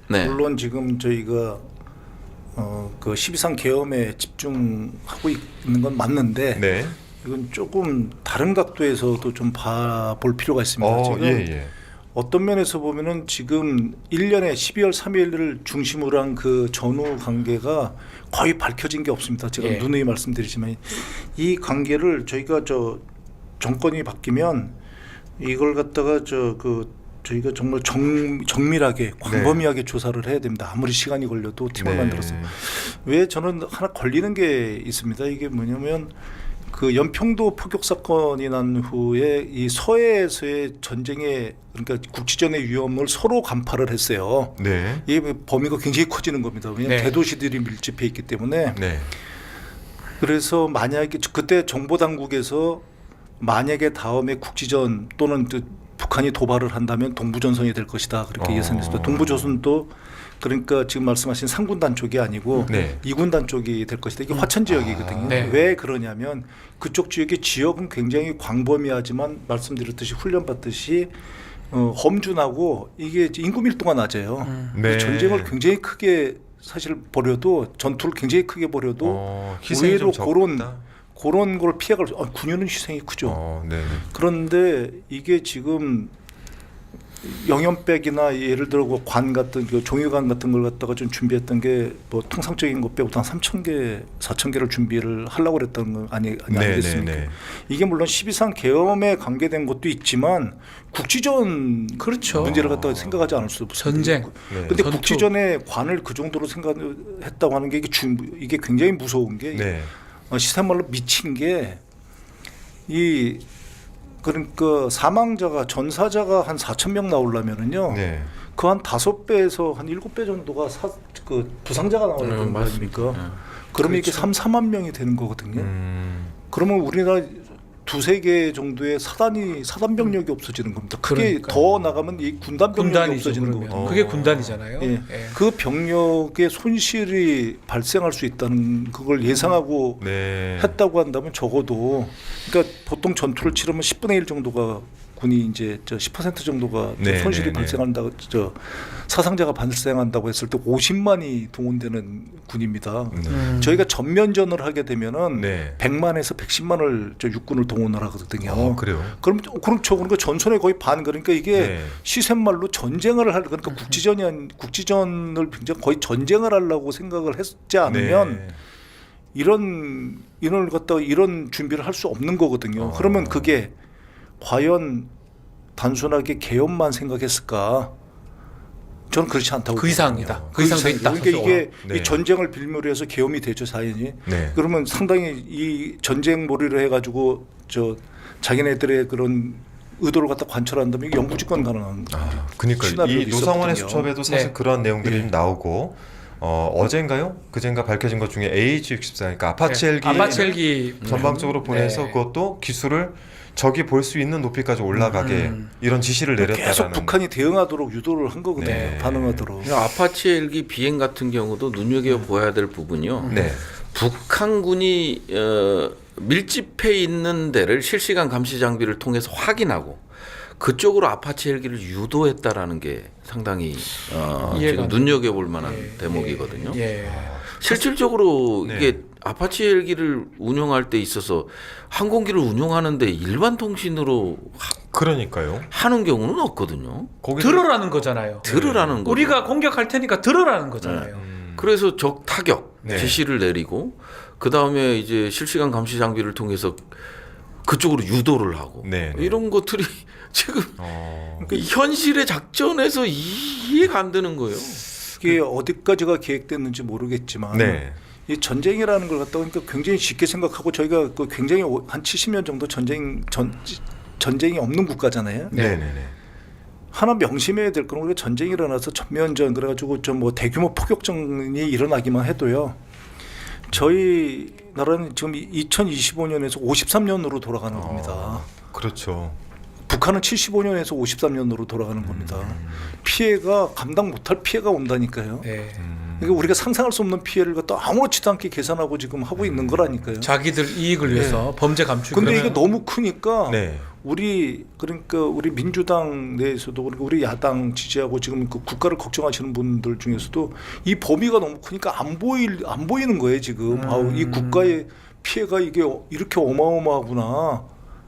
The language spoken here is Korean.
네. 물론 지금 저희가 그 12.3 계엄에 집중하고 있는 건 맞는데 네. 이건 조금 다른 각도에서도 좀 봐볼 필요가 있습니다. 지금 예. 어떤 면에서 보면은 지금 1년에 12월 3일을 중심으로 한 그 전후 관계가 거의 밝혀진 게 없습니다. 제가 예. 누누이 말씀드리지만 이 관계를 저희가 정권이 바뀌면 이걸 갖다가 저희가 정말 정밀하게 광범위하게 조사를 해야 됩니다. 아무리 시간이 걸려도 팀을 만들어서. 왜 저는 하나 걸리는 게 있습니다. 이게 뭐냐면 그 연평도 포격 사건이 난 후에 이 서해에서의 전쟁의 그러니까 국지전의 위험을 서로 간파를 했어요. 네. 이 범위가 굉장히 커지는 겁니다. 왜냐하면 네. 대도시들이 밀집해 있기 때문에. 네. 그래서 만약에 그때 정보당국에서 만약에 다음에 국지전 또는 북한이 도발을 한다면 동부전선이 될 것이다 그렇게 예상했습니다. 동부조선도 그러니까 지금 말씀하신 3군단 쪽이 아니고 네. 2군단 쪽이 될 것이다. 이게 화천 지역이거든요. 네. 왜 그러냐면 그쪽 지역의 지역은 굉장히 광범위하지만 말씀드렸듯이 훈련받듯이 험준하고 이게 인구 밀도가 낮아요. 네. 전쟁을 굉장히 크게 사실 벌여도 전투를 굉장히 크게 벌여도 희생이 의외로 좀 그런 걸 피해갈 수. 군유는 희생이 크죠. 네. 그런데 이게 지금 영연백이나 예를 들어 관 같은 종유관 같은 걸 갖다가 좀 준비했던 게 뭐 통상적인 것 빼고 한 3,000개, 4,000개를 준비를 하려고 그랬던 거 아니겠습니까? 네. 이게 물론 12.3 계엄에 관계된 것도 있지만 국지전 그렇죠. 문제를 갖다가 생각하지 않을 수 없어요. 전쟁. 네. 근데 전투. 국지전에 관을 그 정도로 생각했다고 하는 게 이게 굉장히 무서운 게 네. 시사말로 미친 게 그러니까 사망자가 전사자가 한 4,000명 나오려면은요. 네. 그 한 5배에서 한 7배 정도가 부상자가 나오는 거 아닙니까? 그러면 이게 그렇죠. 4만 명이 되는 거거든요. 그러면 우리나라 두세 개 정도의 사단 병력이 없어지는 겁니다. 그게 그러니까요. 더 나가면 이 군단 병력이 군단이죠. 없어지는 그러면. 거거든요. 그게 군단이잖아요. 예. 예. 그 병력의 손실이 발생할 수 있다는 그걸 예상하고 네. 했다고 한다면 적어도 그러니까 보통 전투를 치르면 10분의 1 정도가 군이 이제 10% 정도가 네, 손실이 네, 발생한다고 사상자가 발생한다고 했을 때 50만이 동원되는 군입니다. 저희가 전면전을 하게 되면은 네. 100만에서 110만을 육군을 동원을 하거든요. 그래요. 그렇죠. 그러니까 전선의 거의 반 그러니까 이게 네. 시샘말로 전쟁을 할 그러니까 국지전을 굉장히 거의 전쟁을 하려고 생각을 했지 않으면 네. 이런 인원을 갖다가 이런 준비를 할 수 없는 거거든요. 그러면 그게 과연 단순하게 계엄만 생각했을까? 저는 그렇지 않다고 그 이상이다. 보거든요. 그 이상도 있다. 그러니까 이게 네. 이 전쟁을 빌미로 해서 계엄이 되죠, 사연이. 네. 그러면 상당히 이 전쟁 몰이를 해가지고 자기네들의 그런 의도를 갖다 관철한다면 이게 영구집권 가능한 그러니까 이 시나리오도 노상원의 있었거든요. 수첩에도 사실 네. 그런 내용들이 네. 좀 나오고 어젠가요? 그젠가 밝혀진 것 중에 AH-64 그러니까 아파치 헬기 아파치 헬기 전방적으로 보내서 네. 그것도 기술을 적이 볼 수 있는 높이까지 올라가게 이런 지시를 내렸다라는. 계속 북한이 대응하도록 유도를 한 거거든요. 네. 반응하도록. 아파치 헬기 비행 같은 경우도 눈여겨봐야 될 부분이요. 네. 북한군이 밀집해 있는 데를 실시간 감시 장비를 통해서 확인하고 그쪽으로 아파치 헬기를 유도했다라는 게 상당히 지금 눈여겨볼 만한 대목이거든요. 예. 실질적으로 네. 이게 아파치 헬기를 운용할 때 있어서 항공기를 운용하는데 일반 통신으로 그러니까요. 하는 경우는 없거든요. 들으라는 거잖아요. 들으라는 거죠. 우리가 공격할 테니까 들으라는 거잖아요. 그래서 적 타격 네. 지시를 내리고 그 다음에 이제 실시간 감시 장비를 통해서 그쪽으로 유도를 하고 네. 이런 것들이 지금 이 현실의 작전에서 이해가 안 되는 거예요. 이게 어디까지가 계획됐는지 모르겠지만 네. 이 전쟁이라는 걸 갖다가 그러니까 굉장히 쉽게 생각하고 저희가 굉장히 한 70년 정도 전쟁이 없는 국가잖아요. 네네네. 하나 명심해야 될 거는 우리가 전쟁이 일어나서 전면전 그래가지고 뭐 대규모 포격전이 일어나기만 해도요. 저희 나라는 지금 2025년에서 53년으로 돌아가는 겁니다. 그렇죠. 북한은 75년에서 53년으로 돌아가는 겁니다. 피해가 감당 못할 피해가 온다니까요. 네. 그러니까 우리가 상상할 수 없는 피해를 갖다 아무렇지도 않게 계산하고 지금 하고 있는 거라니까요. 자기들 이익을 위해서 범죄 감출. 근데 그러면 이게 너무 크니까 네. 우리 민주당 내에서도 그리고 우리 야당 지지하고 지금 그 국가를 걱정하시는 분들 중에서도 이 범위가 너무 크니까 안 보이는 거예요 지금. 아우, 이 국가의 피해가 이게 이렇게 어마어마하구나.